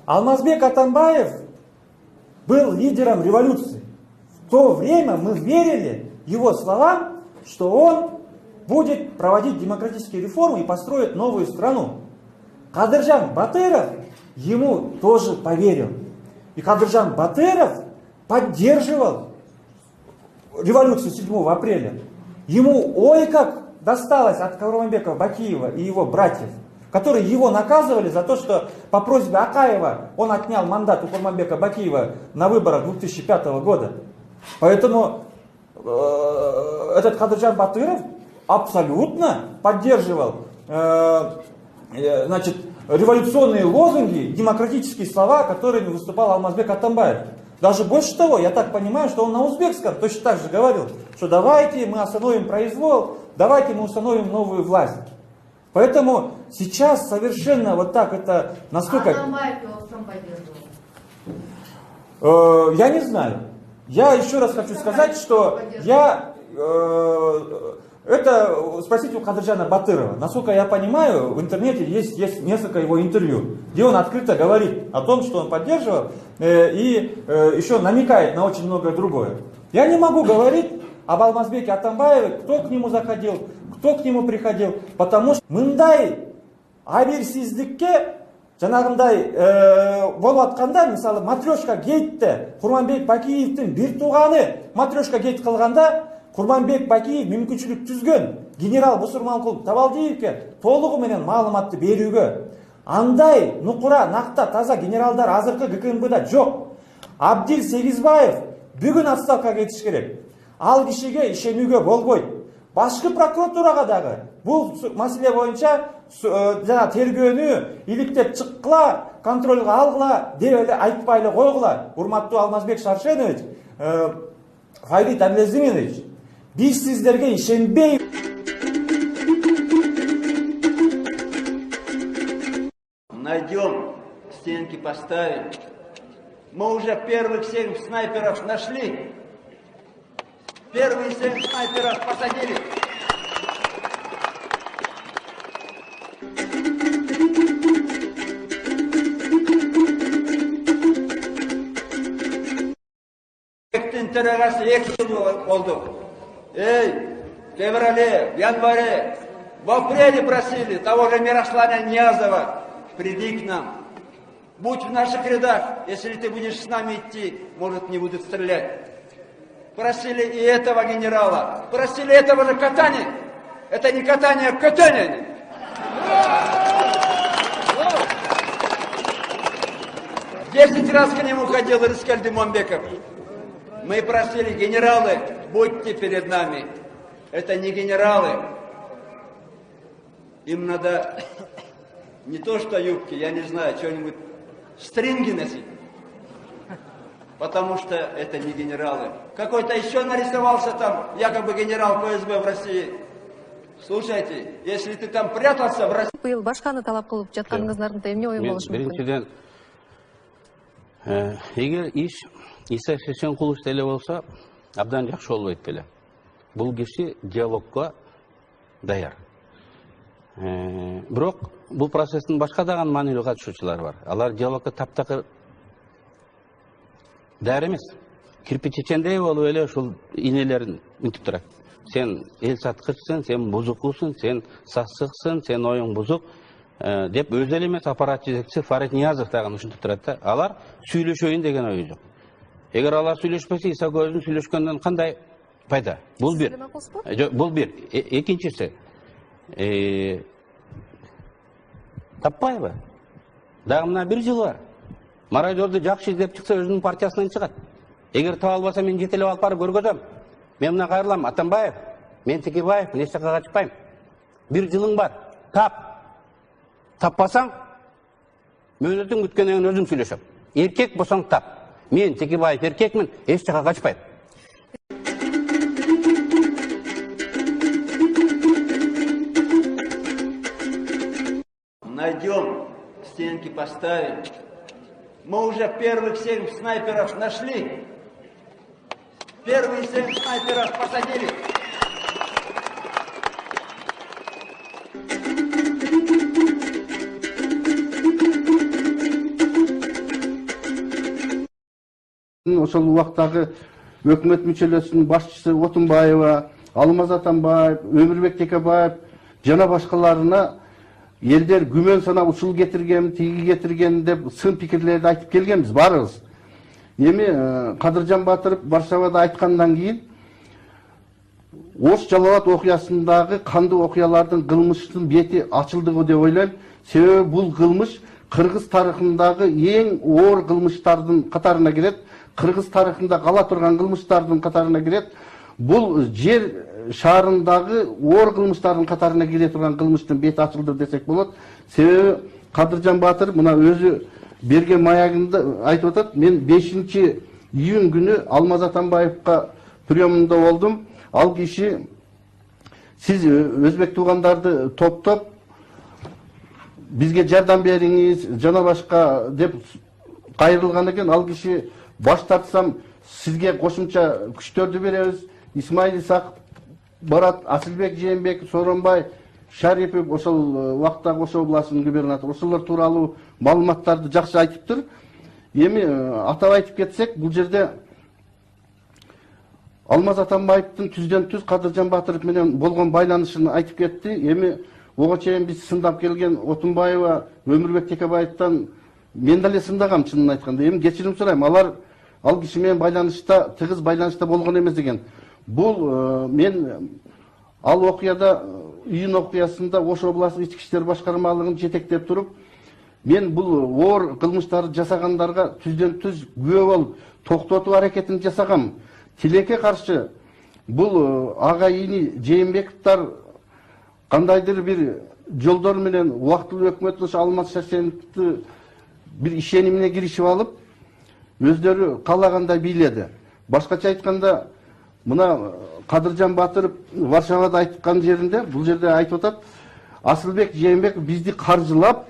Алмазбек Атамбаев был лидером революции. В то время мы верили его словам, что он будет проводить демократические реформы и построить новую страну. Кадыржан Батыров ему тоже поверил. И Кадыржан Батыров поддерживал революцию 7 апреля. Ему ой как досталось от Курманбека Бакиева и его братьев, которые его наказывали за то, что по просьбе Акаева он отнял мандат у Курманбека Бакиева на выборах 2005 года. Поэтому этот Кадыржан Батыров абсолютно поддерживал революционные лозунги, демократические слова, которыми выступал Алмазбек Атамбаев. Даже больше того, я так понимаю, что он на узбекском точно так же говорил, что давайте мы остановим произвол, давайте мы установим новую власть. Поэтому сейчас совершенно вот так это настолько... Атамбаев его в чем поддерживал? Я не знаю. Я еще раз хочу сказать, что это спросите у Кадыржана Батырова. Насколько я понимаю, в интернете есть несколько его интервью, где он открыто говорит о том, что он поддерживал и еще намекает на очень многое другое. Я не могу говорить об Алмазбеке Атамбаеве, кто к нему заходил, кто к нему приходил, потому что мындай аберсиздикке жанагындай болуп атканда, мисалы Матрешка гейтте Курманбек Бакиевдин бир тууганы Матрешка гейт кылганда Курманбек Бакиев мүмкүнчүлүк түзгөн генерал Бусурманкул Табалдиевке толугу менен маалыматты берүүгө. Андай нукура, накта, таза генералдар азыркы ГКМБда жок. Абдил Сегизбаев бүгүн отставкага кетиш керек. Ал кишиге ишенүүгө болбойт. Башкы прокуратурага дагы бул маселе боюнча жана тергөөнү иликтеп чыккыла, контролго алгыла деп эле айтпай эле койгула. Урматтуу Алмазбек Шаршенович, Файрит Аблезинович, биз сиздерге ишенбейбиз. Найдем, стенки поставим. Мы уже первых 7 снайперов нашли. Первые 7 снайперов посадили. Төрагасы 2 жыл болду. В феврале, в январе, в апреле просили того же Мирослава Ниязова, приди к нам. Будь в наших рядах, если ты будешь с нами идти, может, не будут стрелять. Просили и этого генерала, просили этого же Катани. Это не Катани, а Катани. Десять раз к нему ходил Рыскаль Димонбеков. Мы просили, генералы, будьте перед нами. Это не генералы. Им надо не то что юбки, я не знаю, что-нибудь, стринги носить. Потому что это не генералы. Какой-то еще нарисовался там, якобы генерал ФСБ в России. Слушайте, если ты там прятался в России... Быйыл башканы талап кылып жатканыңыздардын эмне ой болушу мүмкүн? Биринчиден, эгер иш Иса Шешенкулов деле болса, абдан жакшы болбойт беле. Бул киши диалогко даяр. Бирок бул процесстин башка дагы маанилүү катышуучулары бар. Алар диалогко таптакыр даяр эмес. Кирпичечендей болуп эле ушул инелерин үнтүп турат. Сен эл саткычсың, сен бузукусуң, сен сасыксың, сен оюң бузук деп өз эле эмес аппарат жетекчиси Фарид Ниязов дагы ушинтип турат да. Алар сүйлөшөйүн деген ою жок. Эгер алар сүйлөшпөсө, Иса көзүн сүйлөшкөндөн кандай пайда? Бул бир. Бул бир. Экинчиси, Таппаева дагы мына 1 жыл бар. Мародерду жакшы издеп чыкса, өзүнүн партиясынан чыгат. Эгер таба албаса, мен жетелеп алып барып көргөзөм. Мен мына кайрылам, Атамбаев, мен Текебаев, эч жакка качпайм. 1 жылың бар. Таппасаң, мөөнөтүң бүткөндөн кийин өзүм сүйлөшөм. Эркек болсоң тап. Мен Текебаев эркекмин, эч жакка качпайм. Найдем, стенки поставим. Мы уже первых 7 снайперов нашли. Первые 7 снайперов посадили. ошол убактагы өкмөт мүчөлөрүнүн башчысы Отунбаева, Алмаз Атамбаев, Өмүрбек Текебаев жана башкаларына элдер күмөн санап ушул кетирген, тиги кетирген деп сын пикирлерди айтып келгенбиз баарыбыз. Эми Кадыржан Батыров Варшавада айткандан кийин Ош Жалалат окуясындагы кандуу окуялардын кылмыштын бети ачылдыгы деп ойлойм. Себеби бул кылмыш Кыргыз тарыхындагы эң оор кылмыштардын катарына кирет. Кыргыз тарыхында кала турган кылмыштардын катарына кирет. Бул жер шаарындагы оор кылмыштардын катарына кире турган кылмыштын бети ачылды десек болот. Себеби Кадыржан Батыров мына өзү берген маягында айтып атат. Мен 5-июнь күнү Алмаз Атамбаевка приемунда болдум. Ал киши сиз өзбек туугандарды топтоп бизге жардам бериңиз жана башка деп кайрылган экен. Ал киши баш тартсам сизге кошумча күчтөрдү беребиз. Исмаил Исаков барат, Асылбек Жээнбеков, Сооронбай Шарипов ошол убакта Ош областынын губернатору ошолор тууралуу маалыматтарды жакшы айтыптыр. Эми атап айтып кетсек, бул жерде Алмаз Атамбаевдин түздөн-түз Кадыржан Батыров менен болгон байланышын айтып кетти. Эми ого чейин биз сындап келген Отунбаева, Өмүрбек Текебаевден мен деле сындагам чынын айтканда. Эми кечирим сурайм. Ал киши менен байланышта, тыгыз байланышта болгон эмес экен. Бул мен ал окуяда июнь окуясында Ош областык ички иштер башкармалыгын жетектеп туруп, мен бул оор кылмыштарды жасагандарга түздөн-түз күбө болуп токтотуу аракетин жасагам. Тилекке каршы бул ага ини Жээнбековдор кандайдыр бир жолдор менен убактылуу өкмөт Алмаз Шарсеновду бир ишенимине киришип алып, өздөрү каалагандай бийледи. Башкача айтканда, мына Кадыржан Батыров Варшавада айткан жеринде, бул жерде айтып атат, Асылбек Жээнбеков бизди каржылап,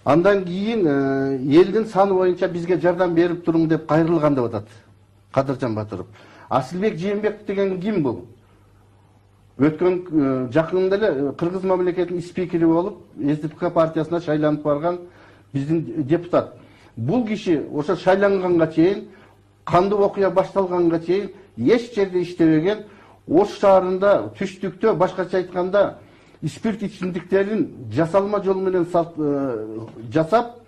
андан кийин элдин саны боюнча бизге жардам берип туруң деп кайрылган деп атат Кадыржан Батыров. Асылбек Жээнбеков деген ким бул? Өткөн жакында эле Кыргыз мамлекетинин спикери болуп, СДПК партиясына шайланып барган биздин депутат. Бул киши ошо шайланганга чейин, кандуу окуя башталганга чейин эч жерде иштебеген, Ош шаарында түштүктө, башкача айтканда, спирт ичимдиктерин жасалма жол менен жасап,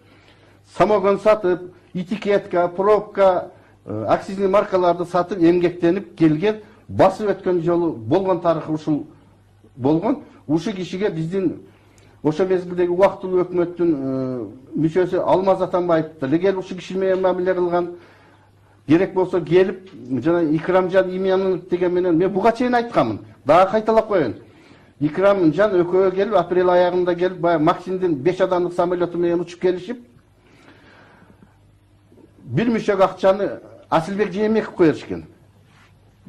самогон сатып, этикетка, пробка, акцизный маркаларды сатып, эмгектенип келген, басып өткөн жолу болгон тарыхы ушул болгон. Ушу кишиге биздин ошо мезгилдеги убактылуу өкмөттүн мүчөсү Алмаз Атамбаев деле ушу киши менен мамиле кылган. Керек болсо келип, жана Икрамжан Имянов деген менен мен буга чейин айткамын. Дагы кайталап коеюн. Икрамжан экөө келип, апрель аягында келип, баягы Максимдин 5 адамдык самолету менен учуп келишип, бир мүчөк акчаны Асылбек Жээнбековго беришкен.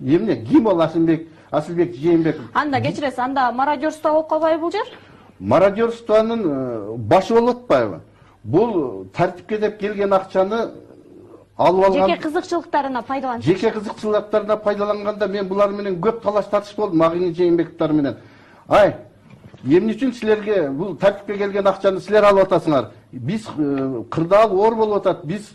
Эмне? Ким ол Асылбек Жээнбеков? Анда кечиресиз, анда мародерство болуп калбайбы бул жер? Мародерствонун башы болуп атпайбы? Бул тартипке деп келген акчаны алып алган. Жеке кызыкчылыктарына пайдаланып. Жеке кызыкчылыктарына пайдаланганда мен булар менен көп талаш тартыш болдум, Агыни Жээнбековдор менен. Ай, эмне үчүн силерге бул тартипке келген акчаны силер алып атасыңар? Биз кырдаал оор болуп атат. Биз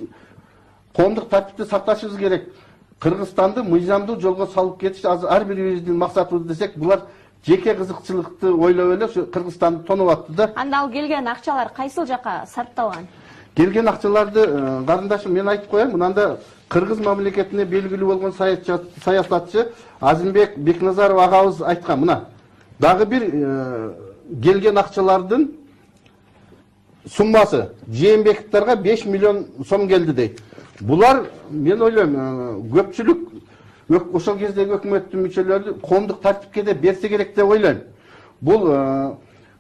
коомдук тартипти сакташыбыз керек. Кыргызстанды мыйзамдуу жолго салып кетиш ар бирибиздин максатыбыз десек, булар жеке кызыкчылыкты ойлоп эле ушу Кыргызстанды тонуп атты да. Анда ал келген акчалар кайсыл жака сарпталган? Келген акчаларды карындашым мен айтып коеюн, мынанда Кыргыз мамлекетине белгилүү болгон саясатчы Азимбек Бекназаров агабыз айткан. Мына дагы бир келген акчалардын суммасы Жээнбековдорго 5 миллион сом келди дейт. Булар мен ойлойм, көпчүлүк ошол кездеги өкмөттүн мүчөлөрү коомдук тартипке де берсе керек деп ойлойм. Бул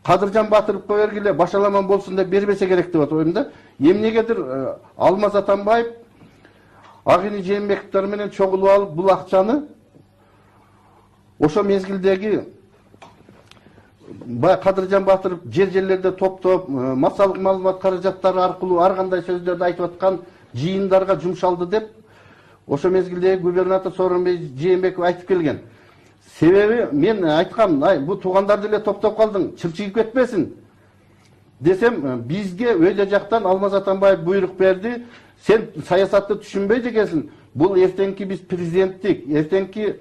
Кадыржан Батыровго бергиле башаламан болсун деп бербесе керек деп атам да. Эмнегедир Алмаз Атамбаев Агыни Жээнбековдор менен чогулуп алып бул акчаны ошо мезгилдеги Кадыржан Батыров жерлерде топтоп, массалык маалымат каражаттары аркылуу ар кандай сөздөрдү айтып аткан жыйындарга жумшалды деп ошо мезгилдеги губернатор Сооронбай Жээнбеков айтып келген. Себеби мен айткам, бу туугандарды эле топтоп калдың, чылчыгып кетпесин десем, бизге өйдө жактан Алмаз Атамбаев буйрук берди. Sen siyasatты түшүнбөйт экенсиң. Бул эртеңки биз президенттик, эртеңки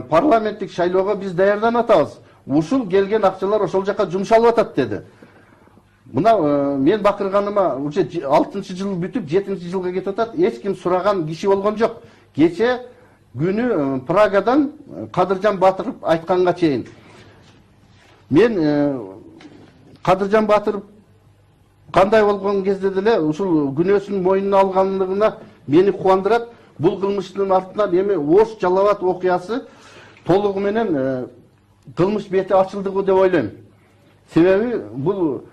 парламенттик шайлоого биз даярданып атабыз. Ушул келген акчалар ошол жака жумшалып атат деди. Мына мен бакырганыма уже 6-жыл бүтүп 7-жылга кетип атат. Эч ким сураган киши болгон жок. Кече күнү Прагадан Кадыржан Батыров айтканга чейин. Мен Кадыржан Батыров кандай болгон кезде деле ушул күнөөсүн мойнуна алганлыгына мени кубандырат. Бул кылмыштын артынан эми Ош Жалал Абад окуясы толугу менен кылмыш бети ачылдыгы деп ойлойм. Себеби бул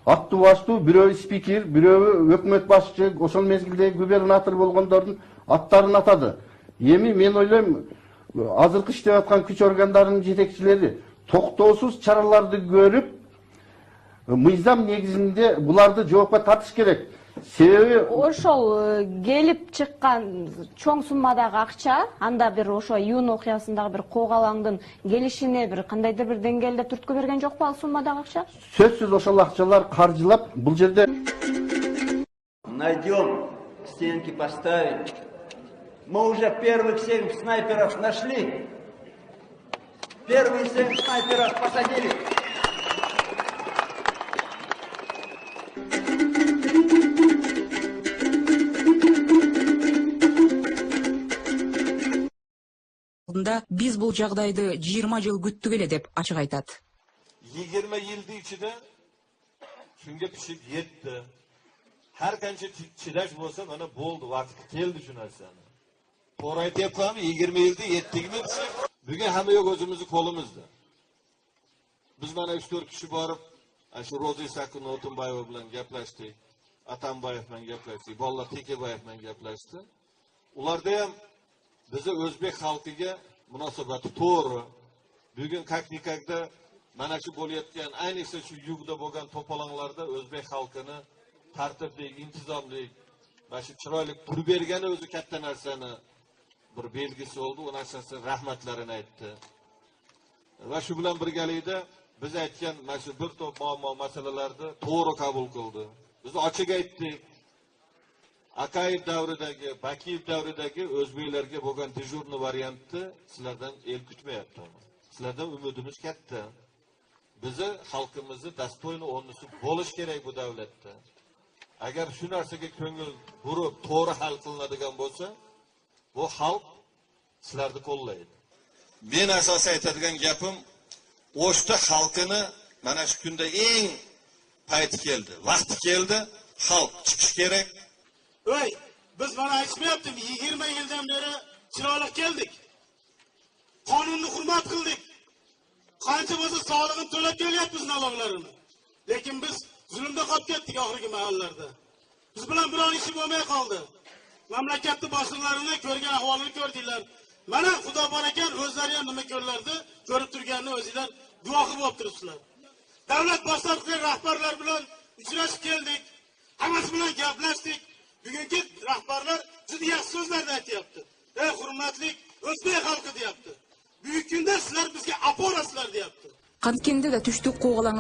аттуу баштуу бирөө спикер, бирөө өкмөт башчы, ошол мезгилде губернатор болгондордун аттарын атады. Эми мен ойлойм, азыркы иштеп аткан күч органдарынын жетекчилери токтоосуз чараларды көрүп, мыйзам негизинде буларды жоопко тартыш керек. Себеби ошол келип чыккан чоң суммадагы акча, анда бир ошо июнь окуясындагы бир коогалаңдын келишине бир кандайдыр бир деңгээлде түрткү берген жокпу ал суммадагы акча? Сөзсүз ошол акчалар каржылап бул жерде Найдем, стенки поставим. Мы уже первых 7 снайперов нашли. Первые 7 снайперов посадили. Биз бул жагдайды 20 жыл күттүк эле деп ачык айтат. 20 yıldır içinde şunga pişip yetti. Her kancha chidash bo'lsa mana bo'ldi, vaqti keldi shu narsani. To'g'ri aytyapmanmi? 20 yilda yetdikmi? Bugun hamma yo'q o'zimizni qo'limizda. Biz mana 3-4 kishi borib, shu Ro'ziy Sakin O'tinbayeva bilan gaplashdik, Atambayev bilan gaplashdik, Bollar Tekebayev bilan gaplashdi. Ularda ham bizi o'zbek xalqiga munosabati to'g'ri. Bugun Kaknikakda mana shu bo'layotgan, ayniqsa shu yug'da bo'lgan to'polonlarda o'zbek xalqini tartibli, intizomli va shu chiroyli turib bergani o'zi katta narsani bir belgisi oldu. O narsasi rahmatlarini aytdi. Va shu bilan birgalikda biz aytgan mana shu bir to'p muammo masalalarni to'g'ri qabul qildi. Biz ochiq aytdik. Akayev davridagi, Bakiyev davridagi o'zbeklarga bo'lgan dejurni variantni sizlardan el kutmayapti. Sizlardan umidimiz katta. Bizi xalqimizni dastoyni o'rnisi bo'lish kerak bu davlatda. Agar shu narsaga ko'ngil burib, to'g'ri hal qilinadigan bo'lsa, bu xalq sizlarni qo'llaydi. Men asosiy aytadigan gapim, O'shda xalqini mana shu kunda eng payti keldi, vaqti keldi, xalq chiqish kerak. Oy, biz mana aytmayaptimi, 20 yildan beri chiroyli keldik. Qonunni hurmat qildik. Qancha bo'lsa soliqni to'lab kelyapmiz naloqlarini. Lekin biz zulmda qolib ketdik oxirgi mahallarda. Biz bilan biron ish bo'lmay qoldi. Mamlakatning boshliqlarini ko'rgan ahvolini ko'rdinglar. Mana Xudo bor ekan, o'zlari ham nima ko'rlardi, ko'rib turganini o'zinglar guvohi bo'lib turibsizlar. Davlat boshliqlari rahbarlar bilan uchrashib keldik. Hammasi bilan gaplashdik. Bugungi rahbarlar juda yaxshi so'zlarni aytyapti. Ey hurmatli o'zbek xalqi deyapti. Bugungi kunda sizlar bizga aporasizlar deyapti. Qantkende de tüştük qo'g'alan